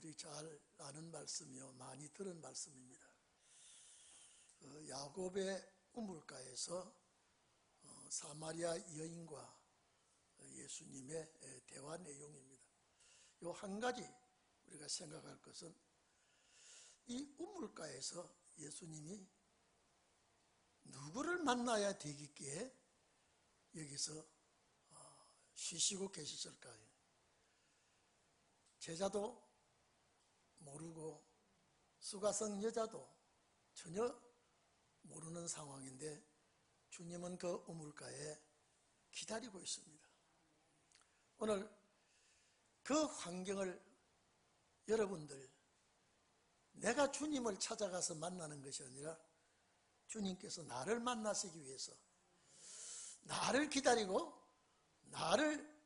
여러분들이 잘 아는 말씀이요, 많이 들은 말씀입니다. 야곱의 우물가에서 사마리아 여인과 예수님의 대화 내용입니다. 요 한 가지 우리가 생각할 것은, 이 우물가에서 예수님이 누구를 만나야 되겠기에 여기서 쉬시고 계셨을까요? 제자도 모르고 수가성 여자도 전혀 모르는 상황인데 주님은 그 우물가에 기다리고 있습니다. 오늘 그 환경을 여러분들, 내가 주님을 찾아가서 만나는 것이 아니라 주님께서 나를 만나시기 위해서 나를 기다리고 나를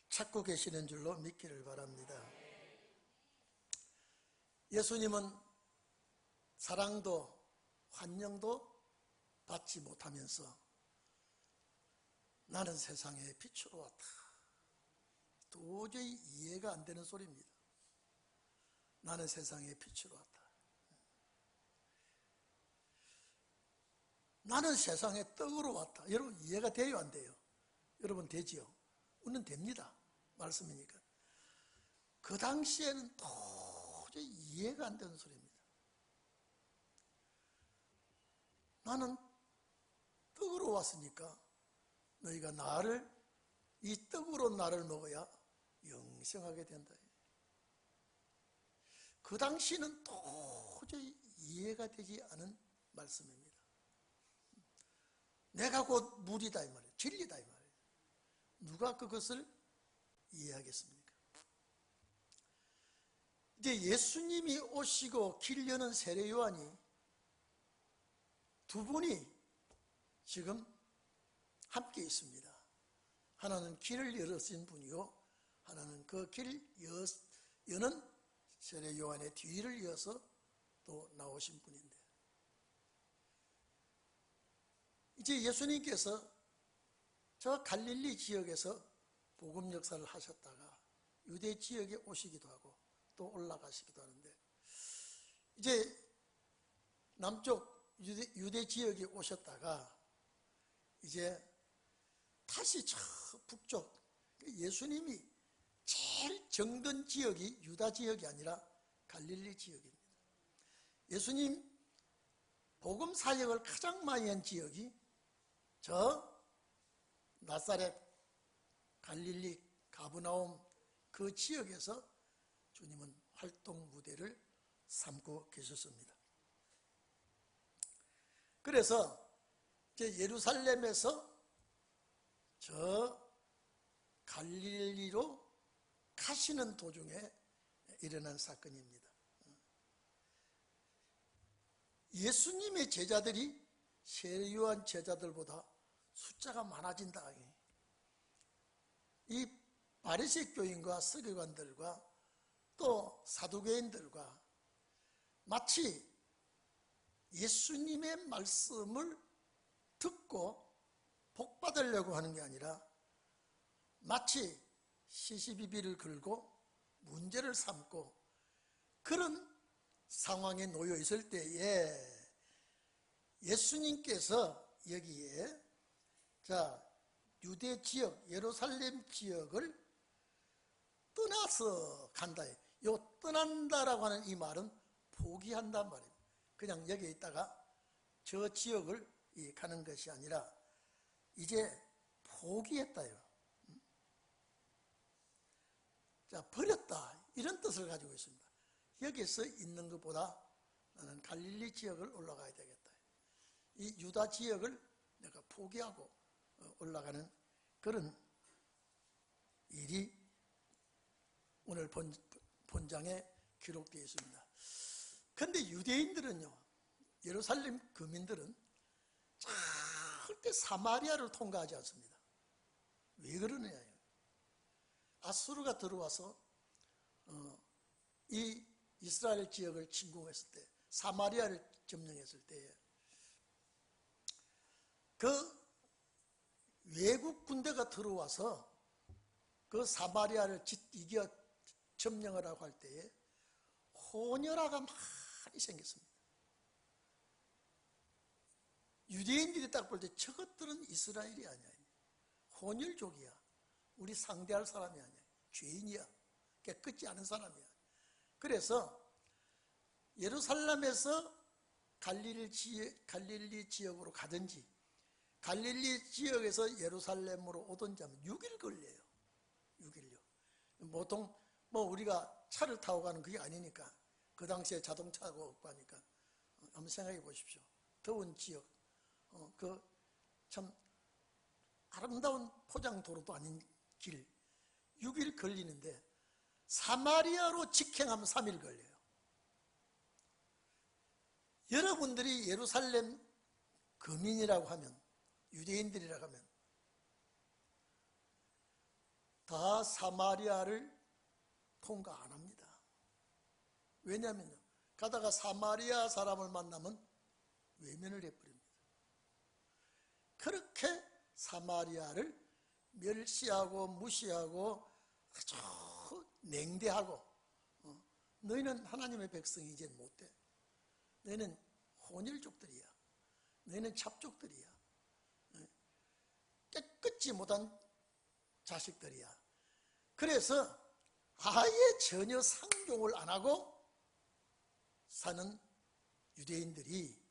찾고 계시는 줄로 믿기를 바랍니다. 예수님은 사랑도 환영도 받지 못하면서 나는 세상의 빛으로 왔다. 도저히 이해가 안 되는 소리입니다. 나는 세상의 빛으로 왔다. 나는 세상의 떡으로 왔다. 여러분 이해가 돼요, 안 돼요? 여러분 되지요? 우리는 됩니다. 말씀이니까. 그 당시에는 도저히 이해가 안 되는 소리입니다. 나는 떡으로 왔으니까 너희가 나를, 이 떡으로 나를 먹어야 영생하게 된다. 그 당시는 도저히 이해가 되지 않은 말씀입니다. 내가 곧 물이다 이 말이에요. 진리다 이 말이에요. 누가 그것을 이해하겠습니까? 이제 예수님이 오시고 길 여는 세례 요한이 두 분이 지금 함께 있습니다. 하나는 길을 열으신 분이고 하나는 그 길 여는 세례 요한의 뒤를 이어서 또 나오신 분인데, 이제 예수님께서 저 갈릴리 지역에서 복음 역사를 하셨다가 유대 지역에 오시기도 하고 또 올라가시기도 하는데, 이제 남쪽 유대 지역에 오셨다가 이제 다시 저 북쪽, 예수님이 제일 정든 지역이 유다 지역이 아니라 갈릴리 지역입니다. 예수님 복음 사역을 가장 많이 한 지역이 저 나사렛, 갈릴리, 가브나움 그 지역에서 주님은 활동 무대를 삼고 계셨습니다. 그래서 이제 예루살렘에서 저 갈릴리로 가시는 도중에 일어난 사건입니다. 예수님의 제자들이 세례 요한 제자들보다 숫자가 많아진다. 이 바리새 교인과 서기관들과 또 사두개인들과 마치 예수님의 말씀을 듣고 복 받으려고 하는 게 아니라 마치 시시비비를 걸고 문제를 삼고 그런 상황에 놓여 있을 때에 예수님께서 여기에 유대 지역, 예루살렘 지역을 떠나서 간다. 요 떠난다라고 하는 이 말은 포기한단 말입니다. 그냥 여기에 있다가 저 지역을 가는 것이 아니라 이제 포기했다요. 버렸다, 이런 뜻을 가지고 있습니다. 여기서 있는 것보다 나는 갈릴리 지역을 올라가야 되겠다. 이 유다 지역을 내가 포기하고 올라가는 그런 일이 오늘 본장에 기록되어 있습니다. 그런데 유대인들은요, 예루살렘 거민들은 절대 사마리아를 통과하지 않습니다. 왜 그러느냐요? 아수르가 들어와서 이 이스라엘 지역을 침공했을 때, 사마리아를 점령했을 때에 그 외국 군대가 들어와서 그 사마리아를 이겨 점령하라고 할 때에 소녀라가 많이 생겼습니다. 유대인들이 딱 볼 때 저것들은 이스라엘이 아니야. 혼혈족이야. 우리 상대할 사람이 아니야. 죄인이야. 깨끗지 않은 사람이야. 그래서 예루살렘에서 갈릴리 지역으로 가든지 갈릴리 지역에서 예루살렘으로 오든지 하면 6일 걸려요. 6일요. 보통 우리가 차를 타고 가는 그게 아니니까, 그 당시에 자동차가 없고 하니까 한번 생각해 보십시오. 더운 지역, 참 아름다운 포장도로도 아닌 길 6일 걸리는데 사마리아로 직행하면 3일 걸려요. 여러분들이 예루살렘 거민이라고 하면, 유대인들이라고 하면 다 사마리아를 통과 안 합니다. 왜냐하면요, 가다가 사마리아 사람을 만나면 외면을 해버립니다. 그렇게 사마리아를 멸시하고 무시하고 아주 냉대하고, 너희는 하나님의 백성이 이젠 못돼. 너희는 혼혈족들이야. 너희는 잡족들이야. 깨끗이 못한 자식들이야. 그래서 아예 전혀 상종을 안 하고 사는 유대인들이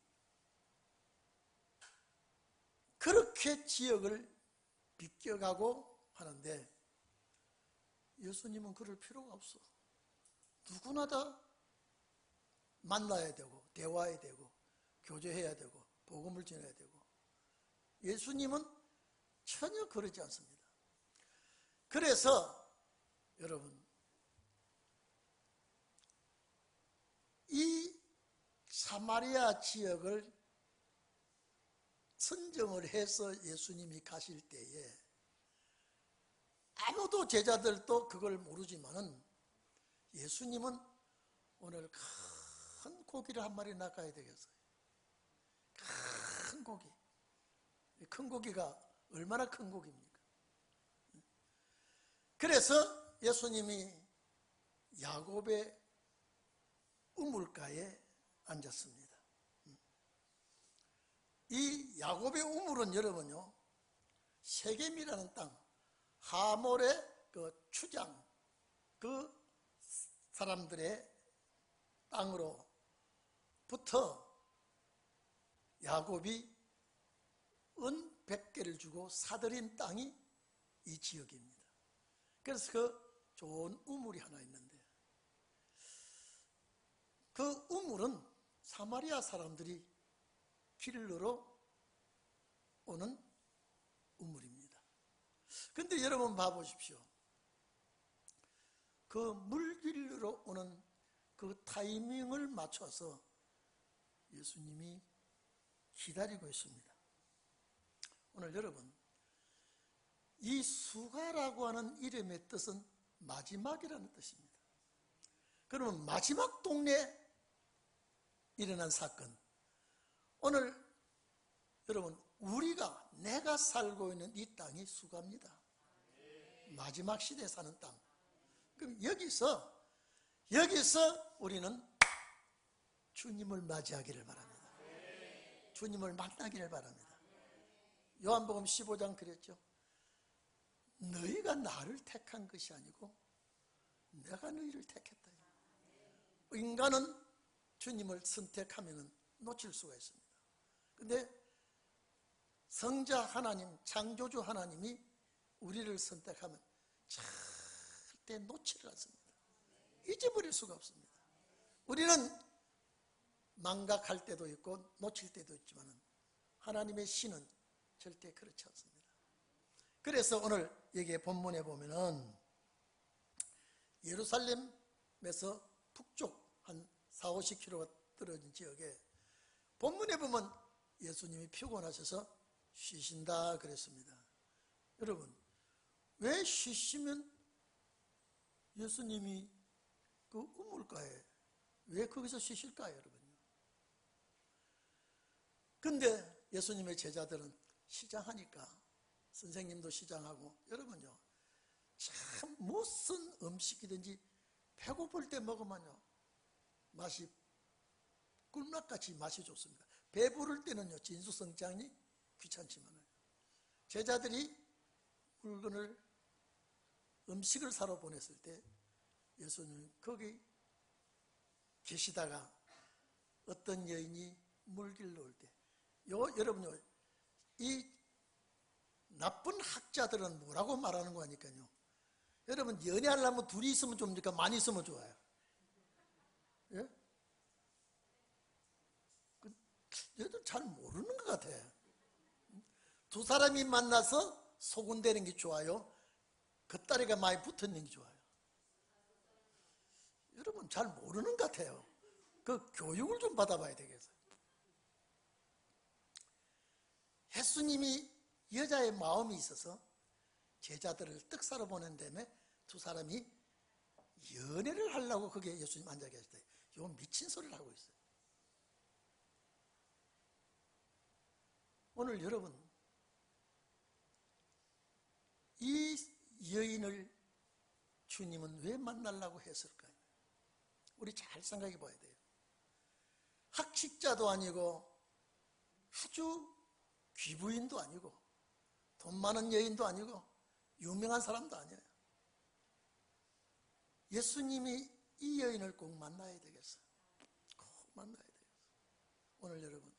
그렇게 지역을 비껴가고 하는데, 예수님은 그럴 필요가 없어. 누구나 다 만나야 되고 대화해야 되고 교제해야 되고 복음을 전해야 되고, 예수님은 전혀 그러지 않습니다. 그래서 여러분, 이 사마리아 지역을 선정을 해서 예수님이 가실 때에 아무도 제자들도 그걸 모르지만은 예수님은 오늘 큰 고기를 한 마리 낚아야 되겠어요. 큰 고기. 큰 고기가 얼마나 큰 고기입니까? 그래서 예수님이 야곱의 우물가에 앉았습니다. 이 야곱의 우물은 여러분요, 세겜이라는 땅, 하몰의 그 추장, 그 사람들의 땅으로부터 야곱이 은 100개를 주고 사들인 땅이 이 지역입니다. 그래서 그 좋은 우물이 하나 있는데, 그 우물은 사마리아 사람들이 길러러 오는 우물입니다. 근데 여러분 봐보십시오. 그 물 길러러 오는 그 타이밍을 맞춰서 예수님이 기다리고 있습니다. 오늘 여러분, 이 수가라고 하는 이름의 뜻은 마지막이라는 뜻입니다. 그러면 마지막 동네에 일어난 사건, 오늘 여러분, 내가 살고 있는 이 땅이 수가입니다. 마지막 시대에 사는 땅. 그럼 여기서 우리는 주님을 맞이하기를 바랍니다. 주님을 만나기를 바랍니다. 요한복음 15장 그랬죠. 너희가 나를 택한 것이 아니고 내가 너희를 택했다. 인간은 주님을 선택하면 놓칠 수가 있습니다. 근데 성자 하나님, 창조주 하나님이 우리를 선택하면 절대 놓지를 않습니다. 잊어버릴 수가 없습니다. 우리는 망각할 때도 있고 놓칠 때도 있지만 하나님의 신은 절대 그렇지 않습니다. 그래서 오늘 여기 본문에 보면은 예루살렘에서 북쪽 한 40-50km가 떨어진 지역에 본문에 보면 예수님이 피곤하셔서 쉬신다 그랬습니다. 여러분, 왜 쉬시면 예수님이 그 우물가에 왜 거기서 쉬실까요, 여러분요? 근데 예수님의 제자들은 시장하니까, 선생님도 시장하고, 여러분요, 참 무슨 음식이든지 배고플 때 먹으면요 맛이 꿀맛같이 맛이 좋습니다. 배부를 때는요 진수성찬이 귀찮지만은 제자들이 물건을 음식을 사러 보냈을 때 예수님 거기 계시다가 어떤 여인이 물길 놓을 때 여러분요 이 나쁜 학자들은 뭐라고 말하는 거 아니까요. 여러분 연애하려면 둘이 있으면 좋습니까? 많이 있으면 좋아요? 예? 얘들 잘 모르는 것 같아. 두 사람이 만나서 소군되는 게 좋아요? 겉다리가 많이 붙어있는 게 좋아요? 여러분 잘 모르는 것 같아요. 그 교육을 좀 받아봐야 되겠어요. 예수님이 여자의 마음이 있어서 제자들을 떡 사러 보낸 다음에 두 사람이 연애를 하려고 거기에 예수님 앉아 계실 때 요 미친 소리를 하고 있어요. 오늘 여러분 이 여인을 주님은 왜 만나려고 했을까요? 우리 잘 생각해 봐야 돼요. 학식자도 아니고 아주 귀부인도 아니고 돈 많은 여인도 아니고 유명한 사람도 아니에요. 예수님이 이 여인을 꼭 만나야 되겠어요. 꼭 만나야 되겠어요. 오늘 여러분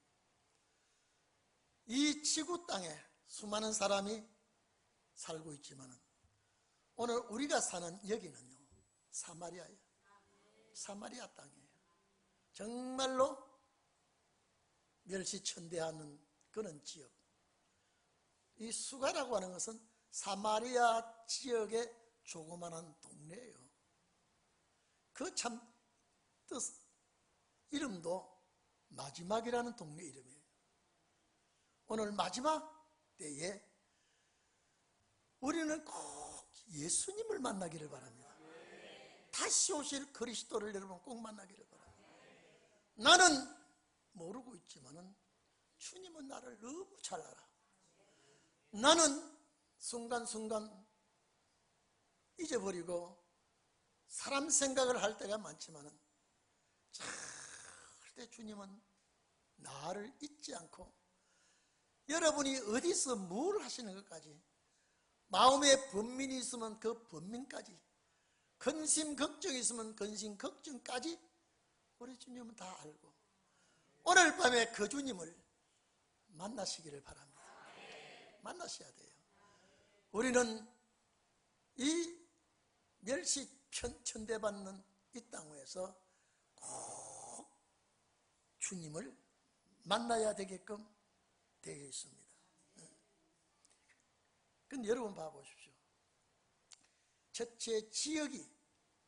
이 지구 땅에 수많은 사람이 살고 있지만 오늘 우리가 사는 여기는요 사마리아예요. 사마리아 땅이에요. 정말로 멸시천대하는 그런 지역. 이 수가라고 하는 것은 사마리아 지역의 조그마한 동네예요. 그 참 뜻 이름도 마지막이라는 동네 이름이에요. 오늘 마지막 때에 우리는 꼭 예수님을 만나기를 바랍니다. 다시 오실 그리스도를 여러분 꼭 만나기를 바랍니다. 나는 모르고 있지만은 주님은 나를 너무 잘 알아. 나는 순간순간 잊어버리고 사람 생각을 할 때가 많지만은 절대 주님은 나를 잊지 않고 여러분이 어디서 뭘 하시는 것까지 마음에 번민이 있으면 그 번민까지 근심 걱정이 있으면 근심 걱정까지 우리 주님은 다 알고 오늘 밤에 그 주님을 만나시기를 바랍니다. 만나셔야 돼요. 우리는 이 멸시 천대받는 이 땅에서 꼭 주님을 만나야 되게끔 되어 있습니다. 근데 여러분 봐보십시오. 첫째 지역이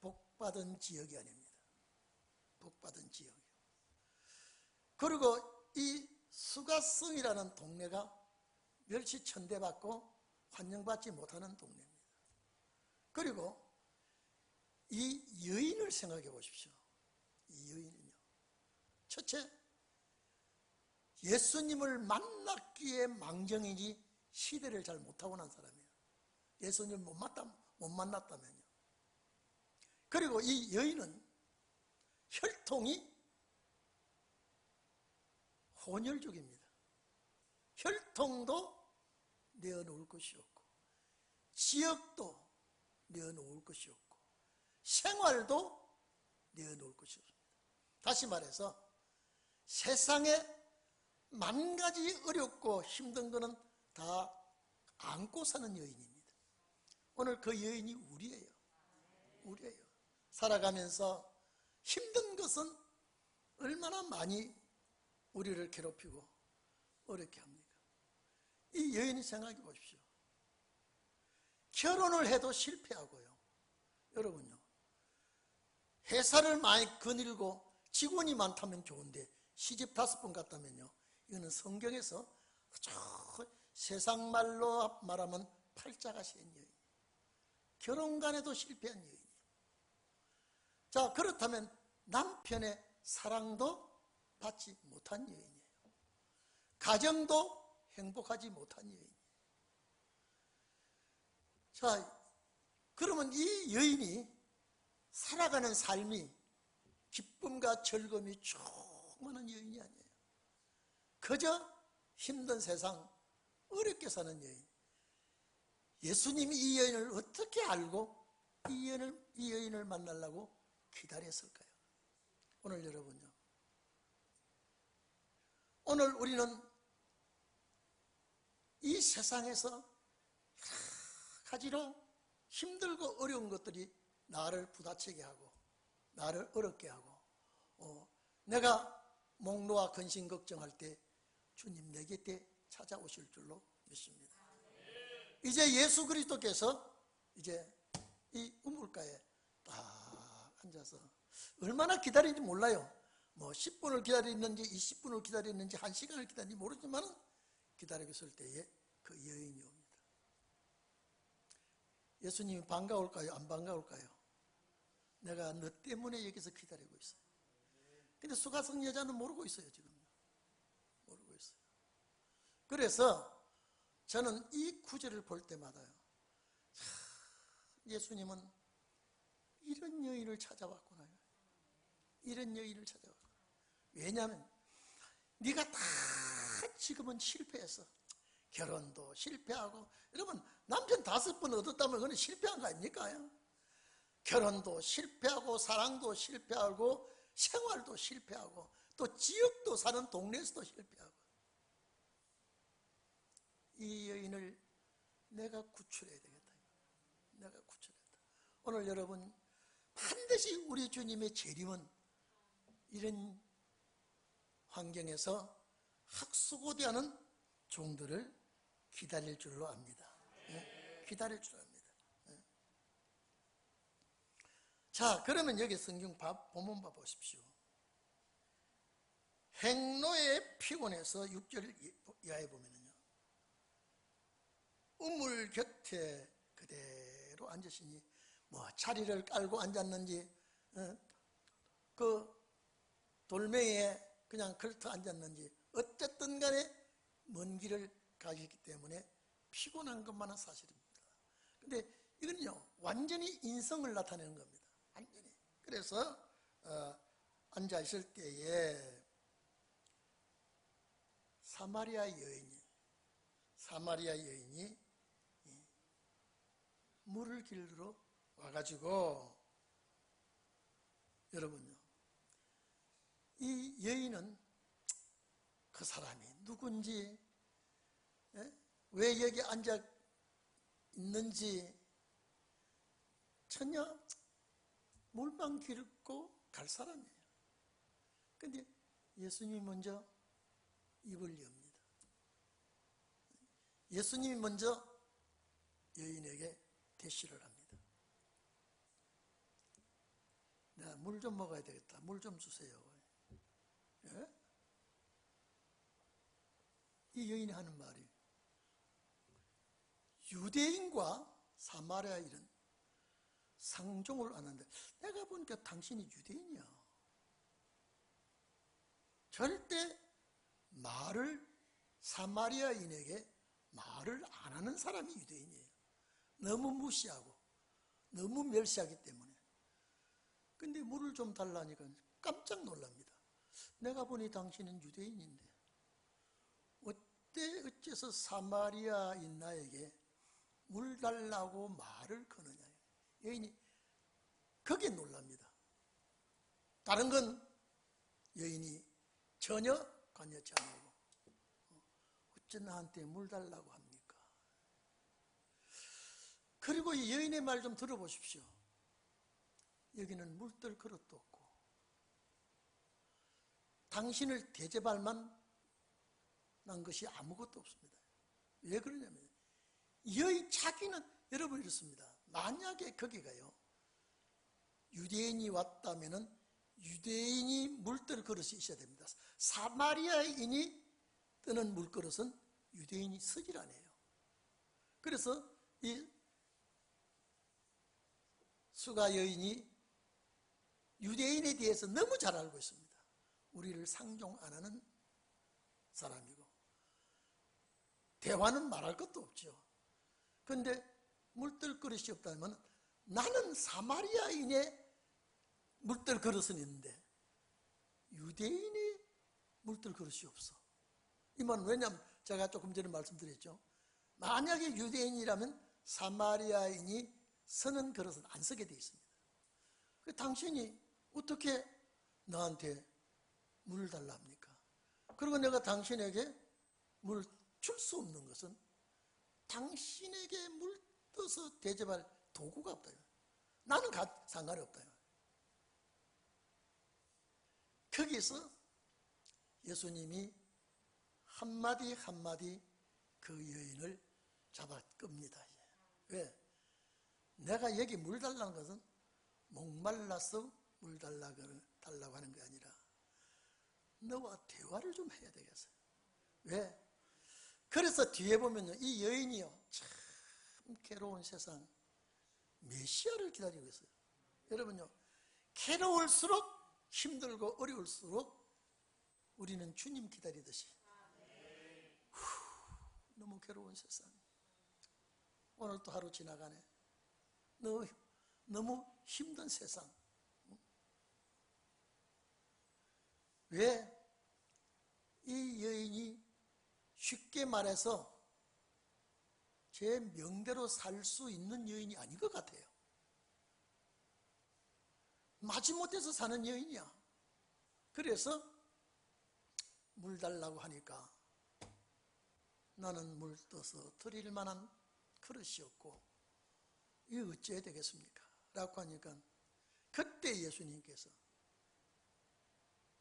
복받은 지역이 아닙니다. 복받은 지역이요. 그리고 이 수가성이라는 동네가 멸시천대받고 환영받지 못하는 동네입니다. 그리고 이 여인을 생각해 보십시오. 이 여인은요. 첫째, 예수님을 만났기에 망정이지 시대를 잘 못하고 난 사람이에요. 예수님을 못 만났다면요. 그리고 이 여인은 혈통이 혼혈족입니다. 혈통도 내어놓을 것이 없고 지역도 내어놓을 것이 없고 생활도 내어놓을 것이 없습니다. 다시 말해서 세상에 만 가지 어렵고 힘든 거는 다 안고 사는 여인입니다. 오늘 그 여인이 우리예요. 우리예요. 살아가면서 힘든 것은 얼마나 많이 우리를 괴롭히고 어렵게 합니까? 이 여인이 생각해 보십시오. 결혼을 해도 실패하고요. 여러분요. 회사를 많이 거닐고 직원이 많다면 좋은데 시집 5번 갔다면요. 이거는 성경에서 세상 말로 말하면 팔자가 센 여인. 결혼간에도 실패한 여인. 자, 그렇다면 남편의 사랑도 받지 못한 여인이에요. 가정도 행복하지 못한 여인이에요. 자, 그러면 이 여인이 살아가는 삶이 기쁨과 즐거움이 충만한 여인이 아니에요. 그저 힘든 세상, 어렵게 사는 여인. 예수님이 이 여인을 어떻게 알고 이 여인을 만나려고 기다렸을까요? 오늘 여러분요, 오늘 우리는 이 세상에서 여러 가지로 힘들고 어려운 것들이 나를 부딪히게 하고 나를 어렵게 하고 내가 목 놓아 근심 걱정할 때 주님 내 곁에 찾아오실 줄로 믿습니다. 이제 예수 그리스도께서 이제 이 우물가에 딱 앉아서 얼마나 기다리는지 몰라요. 뭐 10분을 기다렸는지 20분을 기다렸는지 1시간을 기다렸는지 모르지만 기다리고 있을 때에 그 여인이 옵니다. 예수님이 반가울까요? 안 반가울까요? 내가 너 때문에 여기서 기다리고 있어요. 근데 수가성 여자는 모르고 있어요. 지금 모르고 있어요. 그래서 저는 이 구절을 볼 때마다요, 예수님은 이런 여인을 찾아왔구나. 이런 여인을 찾아왔구나. 왜냐하면 네가 다 지금은 실패했어. 결혼도 실패하고, 여러분 남편 5번 얻었다면 그건 실패한 거 아닙니까? 결혼도 실패하고 사랑도 실패하고 생활도 실패하고 또 지역도 사는 동네에서도 실패하고, 이 여인을 내가 구출해야 되겠다. 내가 구출했다. 오늘 여러분 반드시 우리 주님의 재림은 이런 환경에서 학수고대하는 종들을 기다릴 줄로 압니다. 기다릴 줄 압니다. 자, 그러면 여기 성경 본문 봐 보십시오. 행로의 피곤해서 6절 이하에 보면은요, 우물 곁에 그대로 앉으시니, 뭐 자리를 깔고 앉았는지 그 돌멩이에 그냥 걸터 앉았는지 어쨌든 간에 먼 길을 가기 때문에 피곤한 것만은 사실입니다. 근데 이건요 완전히 인성을 나타내는 겁니다. 완전히. 그래서 앉아 있을 때에 사마리아 여인이 물을 길러 와가지고, 여러분요, 이 여인은 그 사람이 누군지, 왜 여기 앉아 있는지 전혀 물만 길고 갈 사람이에요. 근데 예수님이 먼저 입을 엽니다. 예수님이 먼저 여인에게 대시를 합니다. 내가 물 좀 먹어야 되겠다. 물 좀 주세요. 예? 이 여인이 하는 말이, 유대인과 사마리아인은 상종을 안 하는데, 내가 보니까 당신이 유대인이야. 절대 사마리아인에게 말을 안 하는 사람이 유대인이에요. 너무 무시하고 너무 멸시하기 때문에. 근데 물을 좀 달라니까 깜짝 놀랍니다. 내가 보니 당신은 유대인인데 어째서 사마리아인 나에게 물 달라고 말을 거느냐. 여인이 거기에 놀랍니다. 다른 건 여인이 전혀 관여치 않고, 어째 나한테 물 달라고 합니까? 그리고 이 여인의 말 좀 들어보십시오. 여기는 물들 그릇도 없고 당신을 대접할 만한 것이 아무것도 없습니다. 왜 그러냐면 자기는, 여러분 이렇습니다. 만약에 거기가요 유대인이 왔다면은 유대인이 물들 그릇이 있어야 됩니다. 사마리아인이 뜨는 물그릇은 유대인이 쓰질 않아요. 그래서 이 수가 여인이 유대인에 대해서 너무 잘 알고 있습니다. 우리를 상종 안 하는 사람이고 대화는 말할 것도 없죠. 그런데 물들 그릇이 없다면 나는 사마리아인의 물들 그릇은 있는데 유대인이 물들 그릇이 없어. 이 말은 왜냐하면 제가 조금 전에 말씀드렸죠. 만약에 유대인이라면 사마리아인이 서는 그릇은 안 서게 돼 있습니다. 당신이 어떻게 나한테 물을 달라 합니까? 그리고 내가 당신에게 물 줄 수 없는 것은 당신에게 물 떠서 대접할 도구가 없다. 나는 상관이 없다. 거기서 예수님이 한마디 한마디 그 여인을 잡아 끕니다. 왜? 내가 여기 물 달라는 것은 목말라서 물 달라고 하는 게 아니라 너와 대화를 좀 해야 되겠어요. 왜? 그래서 뒤에 보면요, 이 여인이요, 참 괴로운 세상, 메시아를 기다리고 있어요. 여러분요, 괴로울수록 힘들고 어려울수록 우리는 주님 기다리듯이 너무 괴로운 세상, 오늘 또 하루 지나가네, 너무 힘든 세상. 왜? 이 여인이 쉽게 말해서 제 명대로 살 수 있는 여인이 아닌 것 같아요. 마지못해서 사는 여인이야. 그래서 물 달라고 하니까 나는 물 떠서 드릴 만한 그릇이 없고 이게 어찌해야 되겠습니까? 라고 하니까 그때 예수님께서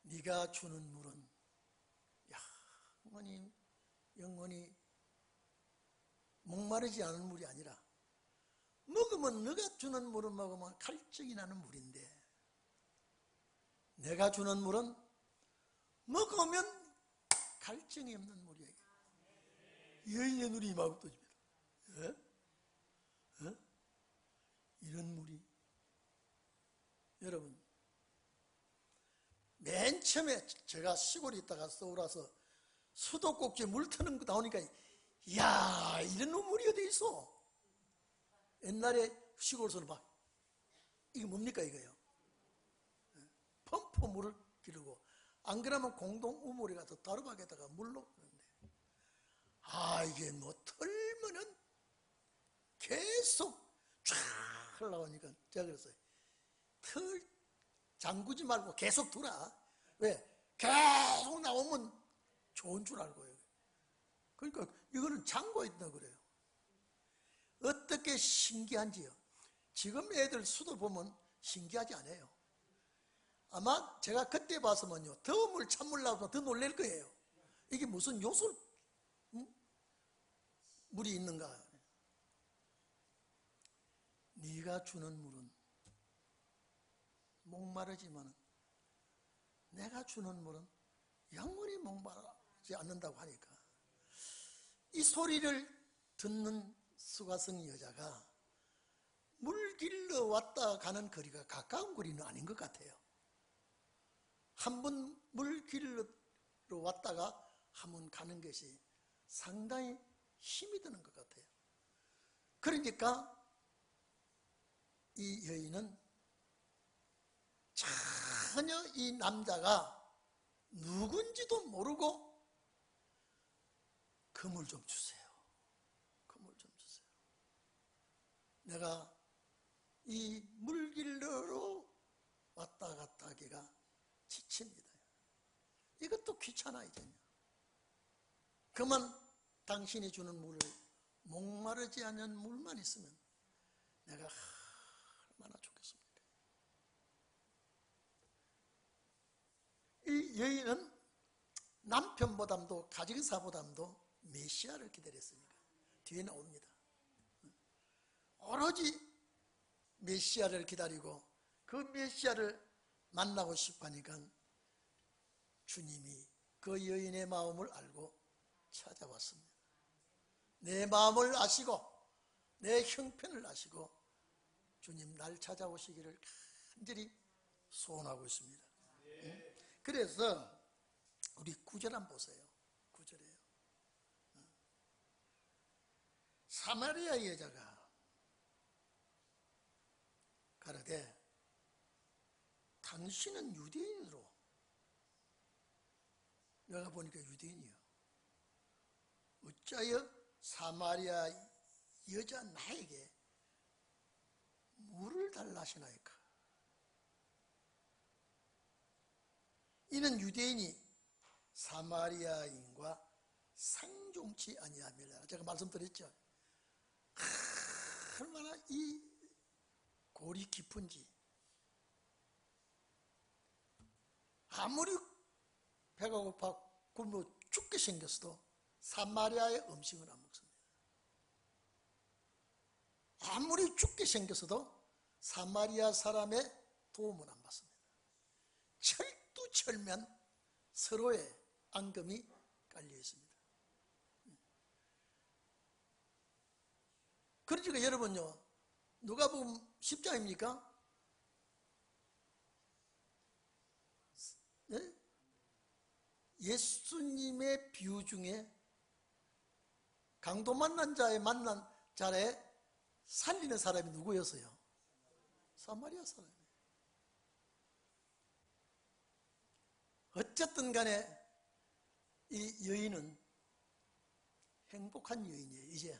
네가 주는 물은 영원히 목마르지 않은 물이 아니라 먹으면 네가 주는 물을 먹으면 갈증이 나는 물인데 내가 주는 물은 먹으면 갈증이 없는 물이에요. 여인의 눈이 막 떠집니다. 이런 물이, 여러분, 맨 처음에 제가 시골에 있다가 서울 와서 수도꼭지에 물 트는 거 나오니까 이야, 이런 물이 어디 있어? 옛날에 시골에서는 막 이게 뭡니까 이거요? 펌프 물을 기르고 안 그러면 공동 우물에 가서 다루박에다가 물로 푸는데 이게 뭐 털면은 계속 쫙 흘러가니까 제가 그랬어요. 털 잠그지 말고 계속 두라. 왜? 계속 나오면 좋은 줄 알고요. 그러니까 이거는 잠궈 있다 그래요. 어떻게 신기한지요. 지금 애들 수도 보면 신기하지 않아요. 아마 제가 그때 봤으면요, 더 물 찬물 나오면 더 놀랄 거예요. 이게 무슨 요술 물이 있는가. 네가 주는 물은 목마르지만 내가 주는 물은 영원히 목마르지 않는다고 하니까 이 소리를 듣는 수가성 여자가 물 길러 왔다 가는 거리가 가까운 거리는 아닌 것 같아요. 한 번 물 길러 왔다가 한 번 가는 것이 상당히 힘이 드는 것 같아요. 그러니까 이 여인은 전혀 이 남자가 누군지도 모르고 그 물 좀 주세요. 그 물 좀 주세요. 내가 이 물길로 왔다 갔다 하기가 지칩니다. 이것도 귀찮아 이제는. 그만 당신이 주는 물을 목마르지 않는 물만 있으면 내가 얼마나 좋겠습니까? 이 여인은 남편보담도 가정사보담도 메시아를 기다렸으니까 뒤에 나옵니다. 오로지 메시아를 기다리고 그 메시아를 만나고 싶어 하니까 주님이 그 여인의 마음을 알고 찾아왔습니다. 내 마음을 아시고 내 형편을 아시고 주님 날 찾아오시기를 간절히 소원하고 있습니다. 그래서 우리 9절 한번 보세요. 9절이에요. 사마리아 여자가 가로되 당신은 유대인으로, 내가 보니까 유대인이요, 어찌하여 사마리아 여자 나에게 물을 달라 하시나이까. 이는 유대인이 사마리아인과 상종치 아니하밀라. 제가 말씀드렸죠. 얼마나 이 골이 깊은지. 아무리 배가 고파 굶어 죽게 생겼어도 사마리아의 음식은 안 먹습니다. 아무리 죽게 생겼어도 사마리아 사람의 도움은 안 받습니다. 철두철면 서로의 앙금이 깔려 있습니다. 그러니까 여러분요, 누가복음 10장입니까? 네? 예수님의 비유 중에 강도 만난 자의 만난 자에 살리는 사람이 누구였어요? 사마리아 사람이에요. 어쨌든 간에 이 여인은 행복한 여인이에요. 이제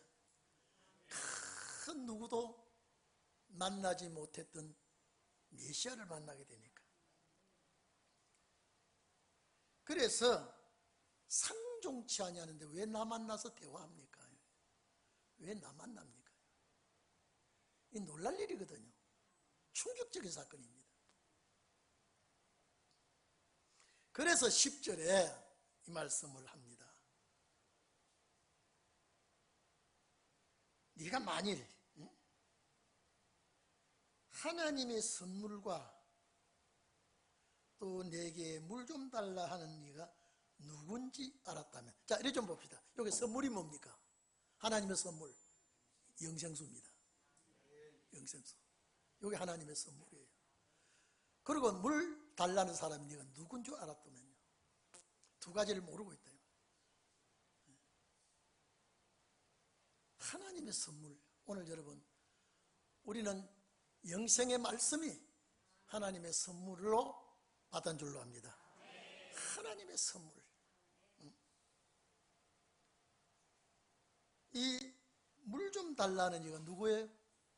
큰 누구도 만나지 못했던 메시아를 만나게 되니까. 그래서 상종치 아니하는데 왜 나 만나서 대화합니까? 왜 나 만납니까? 이 놀랄 일이거든요. 충격적인 사건입니다. 그래서 10절에 이 말씀을 합니다. 네가 만일 하나님의 선물과 또 내게 물 좀 달라 하는 네가 누군지 알았다면, 자, 이래 좀 봅시다. 여기 선물이 뭡니까? 하나님의 선물, 영생수입니다. 영생수. 여기 하나님의 선물이에요. 그리고 물 달라는 사람이 네가 누군 줄 알았다면요, 두 가지를 모르고 있다. 하나님의 선물. 오늘 여러분, 우리는 영생의 말씀이 하나님의 선물로 받은 줄로 압니다. 하나님의 선물. 이 물 좀 달라는 이가 누구예요?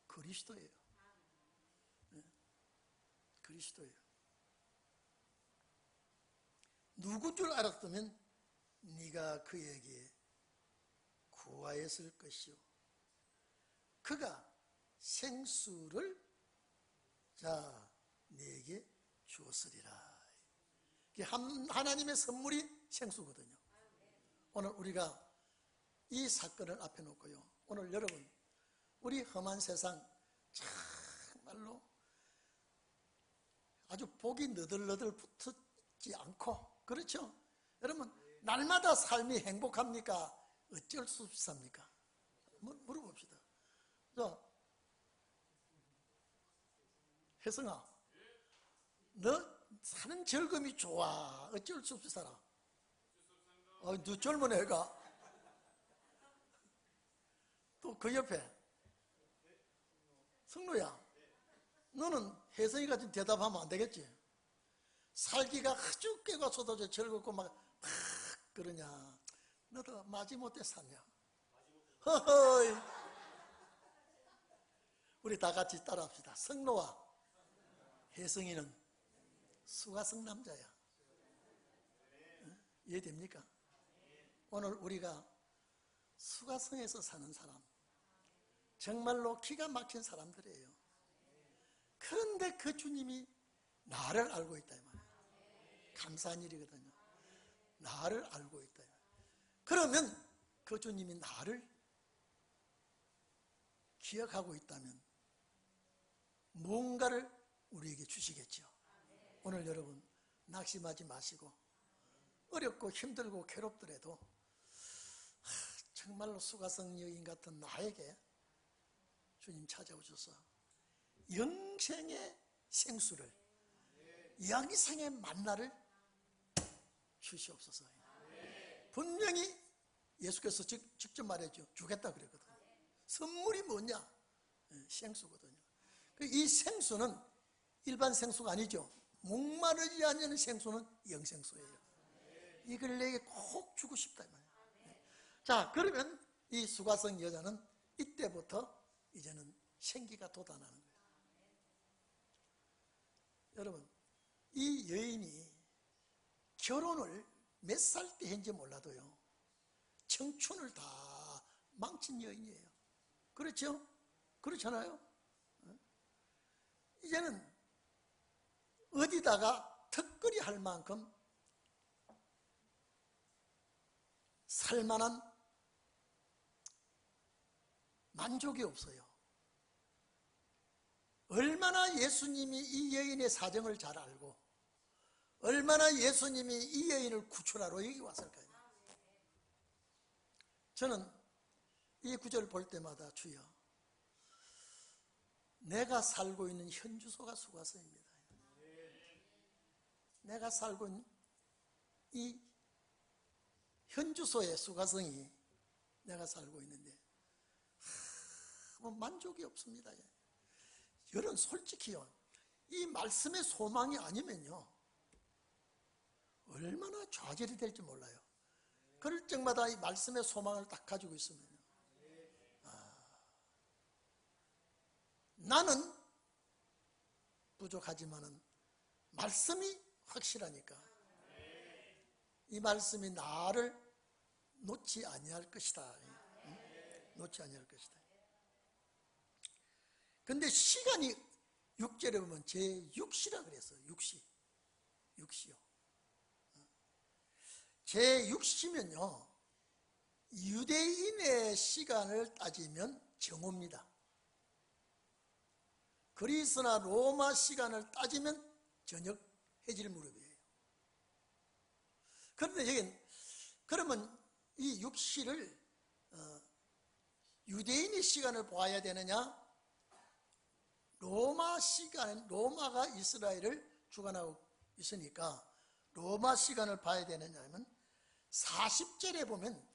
그리스도예요. 그리스도예요. 누군 줄 알았다면 네가 그에게 구하였을 것이요, 그가 생수를 네게 주었으리라. 하나님의 선물이 생수거든요. 오늘 우리가 이 사건을 앞에 놓고요, 오늘 여러분, 우리 험한 세상 정말로 아주 복이 너덜너덜 붙지 않고, 그렇죠? 여러분, 날마다 삶이 행복합니까? 어쩔 수 없이 삽니까? 물어봅시다. 혜성아, 너 사는 즐거움이 좋아? 어쩔 수 없이 살아? 너 젊은 애가 또 그 옆에 성로야, 너는 혜성이 같은 대답하면 안 되겠지? 살기가 아주 꾀가 쏟아져 즐겁고 막 그러냐? 너도 마지못해 샀냐? 허허이. 우리 다 같이 따라합시다. 성로와 혜성이는 수가성 남자야. 이해됩니까? 오늘 우리가 수가성에서 사는 사람, 정말로 기가 막힌 사람들이에요. 그런데 그 주님이 나를 알고 있다 이 말이에요. 감사한 일이거든요. 나를 알고 있다. 그러면 그 주님이 나를 기억하고 있다면 뭔가를 우리에게 주시겠죠. 오늘 여러분, 낙심하지 마시고 어렵고 힘들고 괴롭더라도 정말로 수가성 여인 같은 나에게 주님 찾아오셔서 영생의 생수를, 영생의 만나를 주시옵소서. 분명히 예수께서 직접 말했죠. 주겠다 그랬거든요. 선물이 뭐냐? 생수거든요. 이 생수는 일반 생수가 아니죠. 목마르지 않는 생수는 영생수예요. 이걸 내게 꼭 주고 싶다 이 말이에요. 자, 그러면 이 수가성 여자는 이때부터 이제는 생기가 돋아나는 거예요. 여러분, 이 여인이 결혼을 몇 살 때 했는지 몰라도요, 청춘을 다 망친 여인이에요. 그렇죠? 그렇잖아요? 이제는 어디다가 턱걸이 할 만큼 살만한 만족이 없어요. 얼마나 예수님이 이 여인의 사정을 잘 알고 얼마나 예수님이 이 여인을 구출하러 여기 왔을까요? 저는 이 구절을 볼 때마다 주여, 내가 살고 있는 현주소가 수가성입니다. 내가 살고 있는 이 현주소의 수가성이 내가 살고 있는데 만족이 없습니다. 여러분, 솔직히요, 이 말씀의 소망이 아니면요 얼마나 좌절이 될지 몰라요. 그럴 적마다 이 말씀의 소망을 딱 가지고 있으면요, 나는 부족하지만은 말씀이 확실하니까 이 말씀이 나를 놓지 아니할 것이다. 놓지 아니할 것이다. 근데 시간이 6절에 보면 제6시라 그랬어요. 6시요. 제6시면요 유대인의 시간을 따지면 정오입니다. 그리스나 로마 시간을 따지면 저녁 해질 무렵이에요. 그런데 여긴 그러면 이 6시를 유대인의 시간을 보아야 되느냐, 로마 시간, 로마가 이스라엘을 주관하고 있으니까 로마 시간을 봐야 되느냐 하면 40절에 보면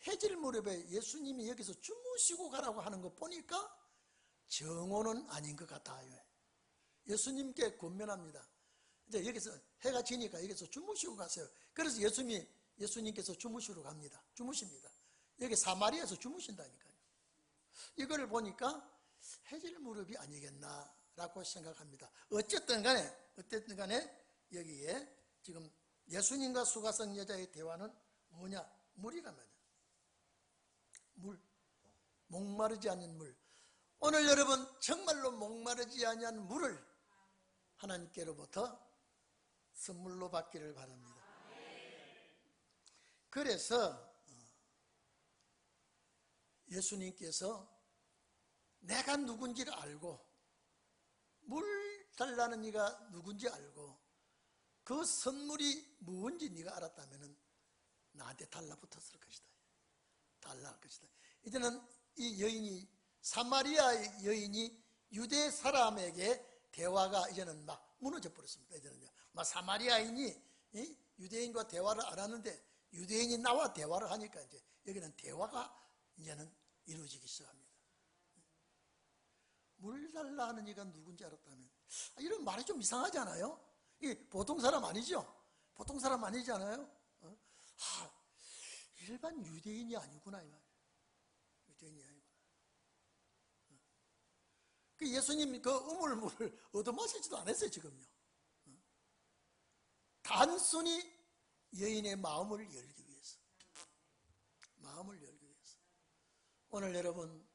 해질 무렵에 예수님이 여기서 주무시고 가라고 하는 거 보니까 정오는 아닌 것 같아요. 예수님께 권면합니다. 이제 여기서 해가 지니까 여기서 주무시고 가세요. 그래서 예수님께서 주무시러 갑니다. 주무십니다. 여기 사마리아에서 주무신다니까요. 이걸 보니까 해질 무렵이 아니겠나라고 생각합니다. 어쨌든 간에 여기에 지금 예수님과 수가성 여자의 대화는 뭐냐? 물이란 말이야. 물. 목마르지 않는 물. 오늘 여러분 정말로 목마르지 않는 물을 하나님께로부터 선물로 받기를 바랍니다. 그래서 예수님께서 내가 누군지를 알고 물 달라는 이가 누군지 알고 그 선물이 무엇인지 네가 알았다면 나한테 달라붙었을 것이다. 달라할 것이다. 이제는 이 여인이, 사마리아 여인이 유대 사람에게 대화가 이제는 막 무너져 버렸습니다. 이제는 막 사마리아인이 유대인과 대화를 안 하는데 유대인이 나와 대화를 하니까 이제 여기는 대화가 이제는 이루어지기 시작합니다. 물 달라 하는 이가 누군지 알았다면, 이런 말이 좀 이상하지 않아요? 이게 보통 사람 아니죠? 보통 사람 아니잖아요? 일반 유대인이 아니구나 이 말이에요. 유대인이 아니구나. 그 예수님이 그 우물물을 얻어마시지도 않았어요 지금요. 단순히 여인의 마음을 열기 위해서, 마음을 열기 위해서. 오늘 여러분,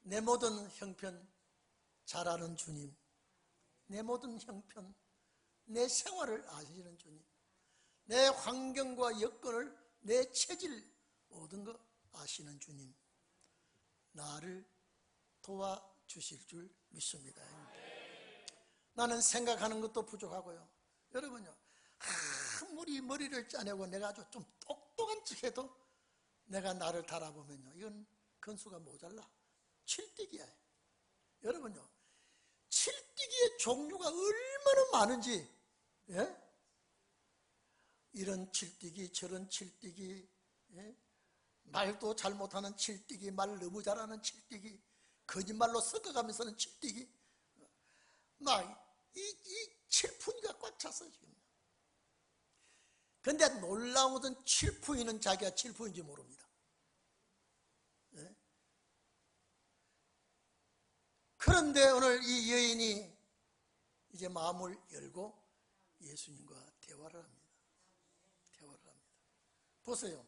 내 모든 형편 잘 아는 주님, 내 모든 형편, 내 생활을 아시는 주님, 내 환경과 여건을, 내 체질, 모든 거 아시는 주님, 나를 도와주실 줄 믿습니다. 나는 생각하는 것도 부족하고요. 여러분요, 아무리 머리를 짜내고 내가 아주 좀 똑똑한 척해도 내가 나를 달아보면요, 이건 건수가 모자라. 칠뛰기야. 여러분요, 칠뛰기의 종류가 얼마나 많은지, 예? 이런 칠뛰기, 저런 칠뛰기, 예? 말도 잘못하는 칠뛰기, 말 너무 잘하는 칠뛰기, 거짓말로 섞어가면서는 칠뛰기, 막 이 칠풍이가 꽉 찼어요 지금. 근데 놀라운 것은 칠풍이는 자기가 칠풍인지 모릅니다. 네? 그런데 오늘 이 여인이 이제 마음을 열고 예수님과 대화를 합니다. 대화를 합니다. 보세요.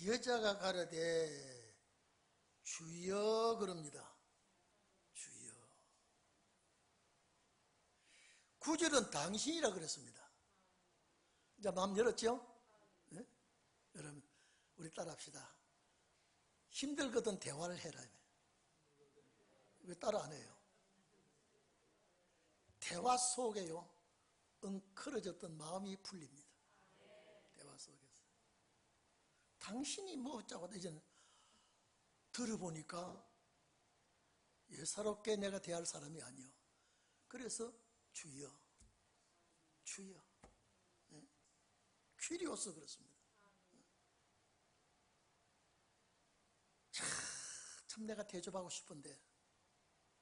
여자가 가로되 주여 그럽니다. 주여. 9절은 당신이라 그랬습니다. 이제 마음 열었죠? 네? 여러분 우리 따라합시다. 힘들거든 대화를 해라. 왜 따라 안 해요? 대화 속에요 엉클어졌던 마음이 풀립니다. 대화 속에서 당신이 뭐 어쩌고 이제는 들어보니까 예사롭게 내가 대할 사람이 아니요. 그래서 주여 주여 네? 퀴리오스 그렇습니다. 참 내가 대접하고 싶은데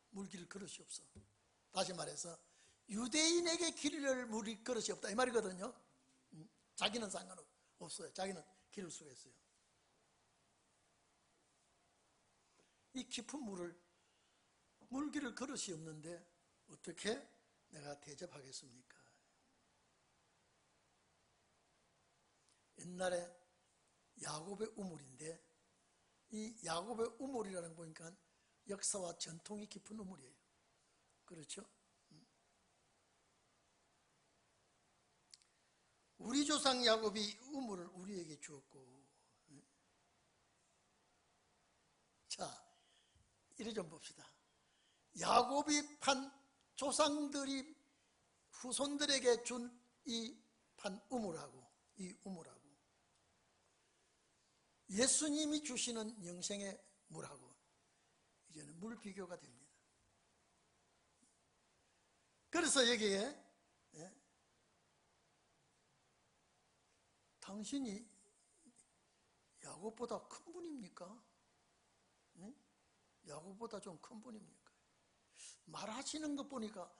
물길 그릇이 없어. 다시 말해서 유대인에게 길을 물릴 그릇이 없다 이 말이거든요. 자기는 상관없어요. 자기는 기를 수가 있어요. 이 깊은 물을 물기를 그릇이 없는데 어떻게 내가 대접하겠습니까? 옛날에 야곱의 우물인데 이 야곱의 우물이라는 거 보니까 역사와 전통이 깊은 우물이에요. 그렇죠? 우리 조상 야곱이 우물을 우리에게 주었고, 자, 이래 좀 봅시다. 야곱이 판 조상들이 후손들에게 준 이 판 우물하고 이 우물하고 예수님이 주시는 영생의 물하고 이제는 물 비교가 됩니다. 그래서 여기에 당신이 야곱보다 큰 분입니까? 야곱보다 좀 큰 분입니까? 말하시는 것 보니까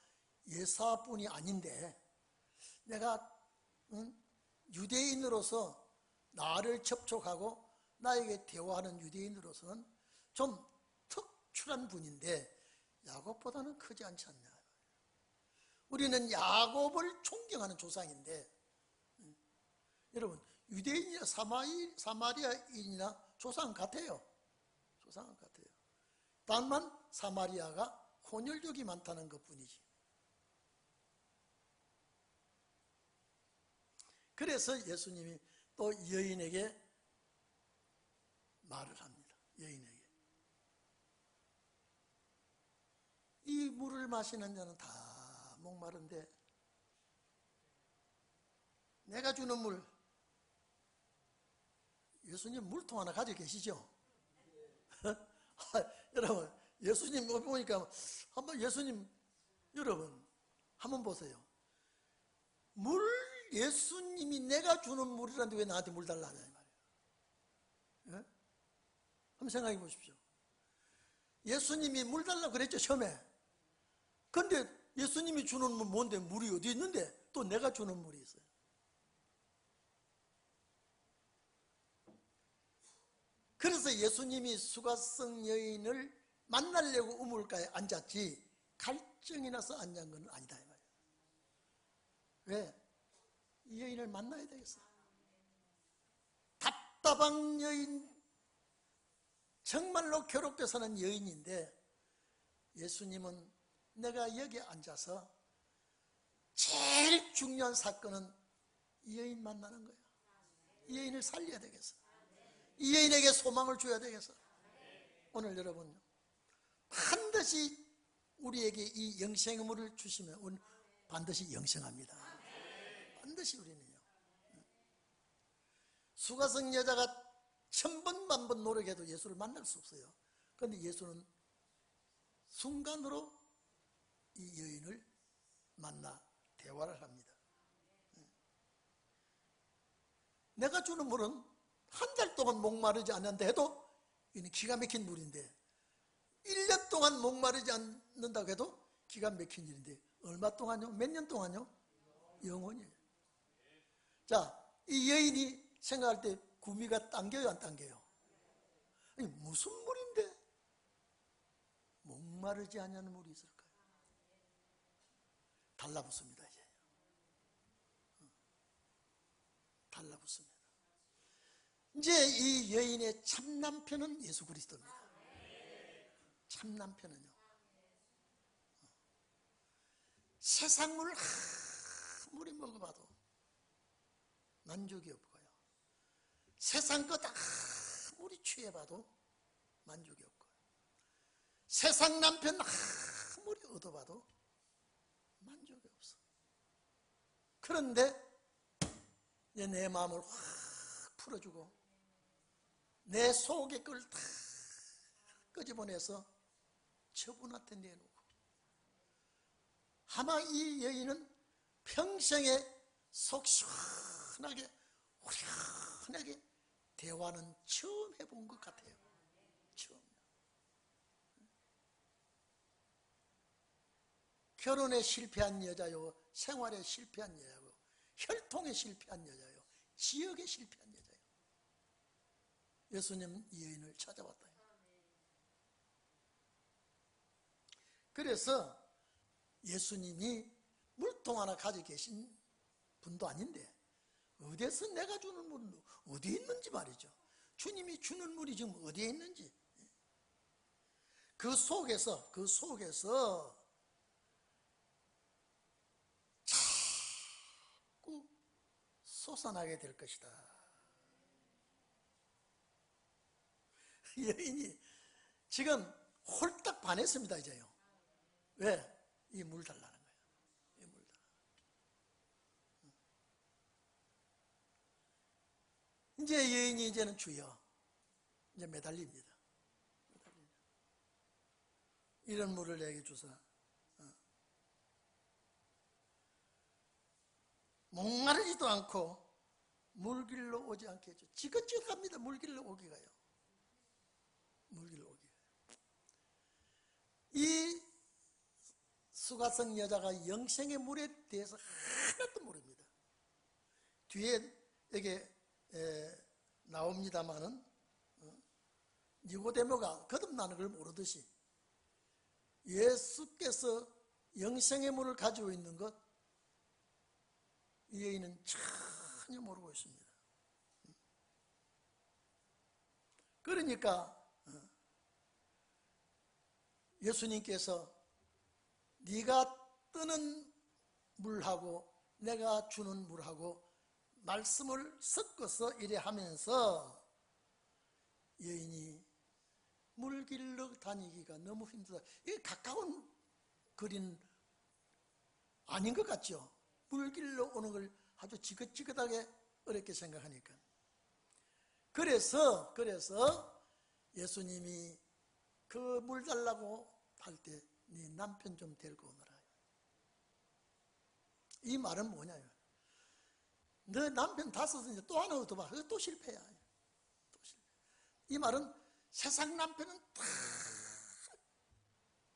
예사분이 아닌데 내가 유대인으로서 나를 접촉하고 나에게 대화하는 유대인으로서는 좀 특출한 분인데 야곱보다는 크지 않지 않냐. 우리는 야곱을 존경하는 조상인데 여러분 유대인이나 사마리아인이나 조상 같아요. 조상은 같아요. 다만 사마리아가 혼혈족이 많다는 것뿐이지. 그래서 예수님이 또 여인에게 말을 합니다. 여인에게 이 물을 마시는 자는 다 목마른데 내가 주는 물, 예수님 물통 하나 가지고 계시죠? 여러분 예수님 보니까 한번 예수님 여러분 한번 보세요. 물 예수님이 내가 주는 물이라는데 왜 나한테 물 달라 하냐 이 말이에요. 예? 한번 생각해 보십시오. 예수님이 물 달라고 그랬죠 처음에. 근데 예수님이 주는 물 뭔데 물이 어디 있는데 또 내가 주는 물이 있어요. 그래서 예수님이 수가성 여인을 만나려고 우물가에 앉았지 갈증이 나서 앉은 건 아니다 이 말이에요. 왜? 이 여인을 만나야 되겠어. 답답한 여인, 정말로 괴롭게 사는 여인인데 예수님은 내가 여기 앉아서 제일 중요한 사건은 이 여인 만나는 거야. 이 여인을 살려야 되겠어. 이 여인에게 소망을 줘야 되겠어. 오늘 여러분 반드시 우리에게 이 영생의 물을 주시면 반드시 영생합니다. 반드시 우리는요. 수가성 여자가 1000번 만번 노력해도 예수를 만날 수 없어요. 그런데 예수는 순간으로 이 여인을 만나 대화를 합니다. 내가 주는 물은 한 달 동안 목마르지 않는데 해도 이는 기가 막힌 물인데 1년 동안 목마르지 않는다고 해도 기가 막힌 일인데 얼마 동안요? 몇 년 동안요? 영원이에요. 자, 이 여인이 생각할 때 구미가 당겨요, 안 당겨요? 아니, 무슨 물인데 목마르지 않냐는 물이 있을까요? 달라붙습니다. 이제 달라붙습니다. 이제 이 여인의 참 남편은 예수 그리스도입니다. 참 남편은요, 세상 물 아무리 먹어봐도 만족이 없고요, 세상 것 아무리 취해봐도 만족이 없고요, 세상 남편 아무리 얻어봐도 만족이 없어. 그런데 내 마음을 확 풀어주고 내 속의 걸 다 끄집어내서 저분한테 내놓고, 아마 이 여인은 평생에 속 시원하게 후련하게 대화는 처음 해본 것 같아요. 처음. 결혼에 실패한 여자요, 생활에 실패한 여자요, 혈통에 실패한 여자요, 지역에 실패한 여자요. 예수님 이 여인을 찾아왔다. 그래서 예수님이 물통 하나 가지고 계신 분도 아닌데 어디에서 내가 주는 물은 어디에 있는지 말이죠. 주님이 주는 물이 지금 어디에 있는지, 그 속에서 자꾸 솟아나게 될 것이다. 여인이 지금 홀딱 반했습니다. 이제요. 왜? 이 물 달라는 거예요. 이 물 달라. 이제 여인이 이제는 주여, 이제 매달립니다. 이런 물을 내게 주사 목마르지도 않고 물길로 오지 않게 해줘. 지긋지긋합니다. 물길로 오기가요. 물길로 오기가. 이 수가성 여자가 영생의 물에 대해서 하나도 모릅니다. 뒤에 이게 나옵니다마는 니고데모가 거듭나는 걸 모르듯이 예수께서 영생의 물을 가지고 있는 것, 이 여인은 전혀 모르고 있습니다. 그러니까 예수님께서 네가 뜨는 물하고 내가 주는 물하고 말씀을 섞어서 이래 하면서 여인이 물길로 다니기가 너무 힘들다. 이게 가까운 거리는 아닌 것 같죠? 물길로 오는 걸 아주 지긋지긋하게 어렵게 생각하니까. 그래서 예수님이 그 물 달라고 할 때 네 남편 좀 데리고 오너라. 이 말은 뭐냐요? 너 남편 다 썼으니 또 하나 더 봐. 또 실패야. 또 실패. 이 말은 세상 남편은 다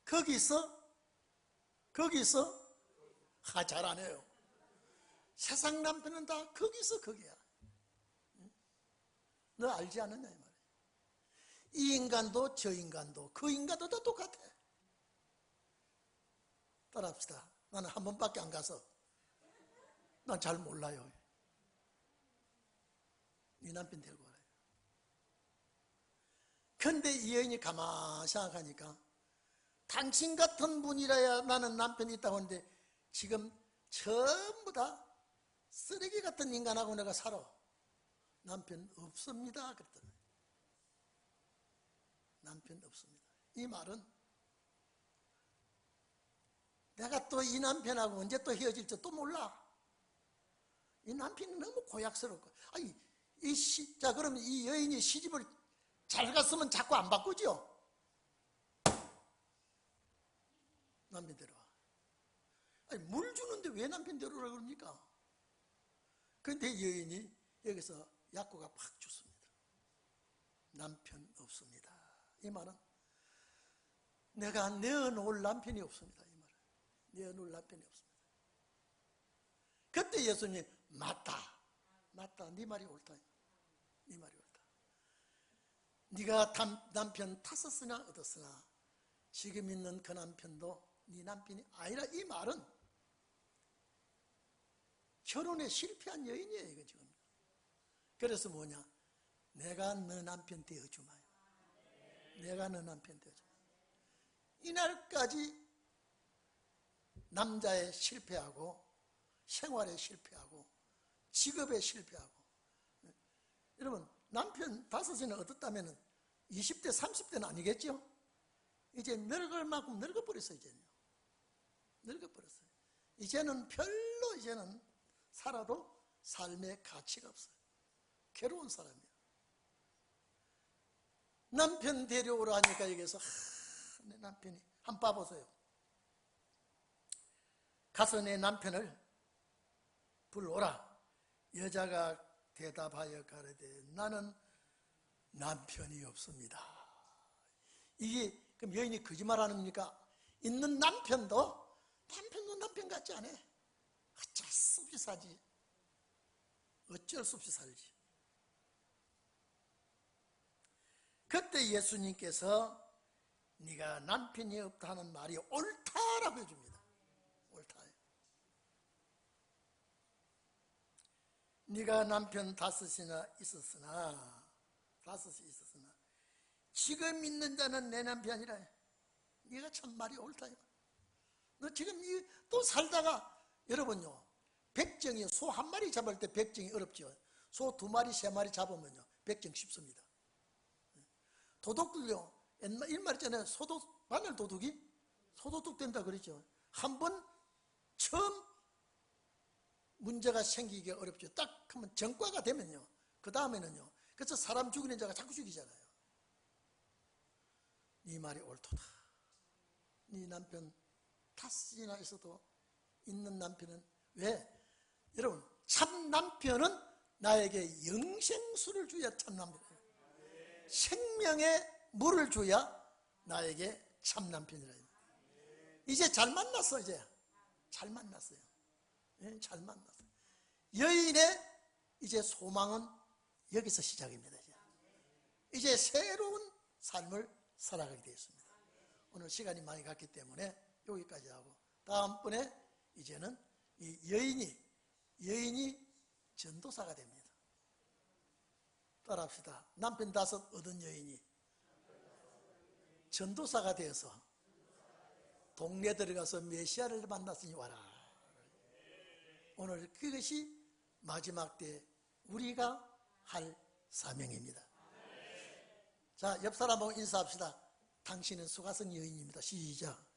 거기서 잘 안 해요. 세상 남편은 다 거기서 거기야. 너 알지 않느냐 이 말이야. 이 인간도 저 인간도 그 인간도 다 똑같아. 따라합시다. 나는 한 번밖에 안 가서 난 잘 몰라요. 네 남편 데리고 와라. 근데 이 여인이 가만히 생각하니까 당신 같은 분이라야 나는 남편이 있다고 하는데 지금 전부 다 쓰레기 같은 인간하고 내가 살아. 남편 없습니다. 그랬더니 남편 없습니다. 이 말은 내가 또 이 남편하고 언제 또 헤어질지 또 몰라. 이 남편이 너무 고약스럽고. 아니, 자, 그러면 이 여인이 시집을 잘 갔으면 자꾸 안 바꾸죠? 남편 데려와. 아니, 물 주는데 왜 남편 데려오라 그럽니까? 근데 여인이 여기서 약고가 팍 죽습니다. 남편 없습니다. 이 말은 내가 내어놓을 남편이 없습니다. 이 말은 내어놓을 남편이 없습니다. 그때 예수님 맞다 네 말이 옳다. 네 말이 옳다. 네가 남편 5나 얻었으나 지금 있는 그 남편도 네 남편이 아니라. 이 말은 결혼에 실패한 여인이에요. 이거 지금. 그래서 뭐냐, 내가 너 남편 되어주마요. 내가 너 남편 되어주마. 이날까지 남자에 실패하고 생활에 실패하고 직업에 실패하고. 여러분, 남편 5이나 얻었다면 20대 30대는 아니겠죠? 이제 늙을 만큼 늙어버렸어요. 이제는요. 늙어버렸어요. 이제는 별로 이제는 살아도 삶의 가치가 없어요. 괴로운 사람이에요. 남편 데려오라 하니까 여기서 내 남편이 한번 봐보세요. 가서 내 남편을 불러오라. 여자가 대답하여 가로되 나는 남편이 없습니다. 이게 그럼 여인이 거짓말하는 겁니까? 있는 남편도 남편 같지 않아. 어쩔 수 없이 살지. 어쩔 수 없이 살지. 그때 예수님께서 네가 남편이 없다 하는 말이 옳다라고 해줍니다. 옳다. 네가 남편 5이나 있었으나 지금 있는 자는 내 남편이라. 네가 참 말이 옳다. 너 지금 또 살다가, 여러분요, 백정이 소 1마리 잡을 때 백정이 어렵죠. 소 2마리 3마리 잡으면요 백정 쉽습니다. 도둑들요, 이 말 전에 바늘 도둑이 소도둑 된다 그랬죠. 한번 처음 문제가 생기기 어렵죠. 딱 하면 전과가 되면요, 그 다음에는요, 그래서 사람 죽이는 자가 자꾸 죽이잖아요. 네 말이 옳도다. 네 남편 5이나 있어도 있는 남편은 왜? 여러분, 참 남편은 나에게 영생수를 줘야 참 남편이에요. 생명의 물을 줘야 나에게 참 남편이라. 이제 잘 만났어. 이제 잘 만났어요. 잘 만났어요. 여인의 이제 소망은 여기서 시작입니다. 이제 새로운 삶을 살아가게 되었습니다. 오늘 시간이 많이 갔기 때문에 여기까지 하고, 다음번에 이제는 이 여인이 전도사가 됩니다. 따라합시다. 남편 5 얻은 여인이 전도사가 되어서 동네 들어가서 메시아를 만났으니 와라. 오늘 그것이 마지막 때 우리가 할 사명입니다. 자, 옆 사람하고 인사합시다. 당신은 수가성 여인입니다. 시작.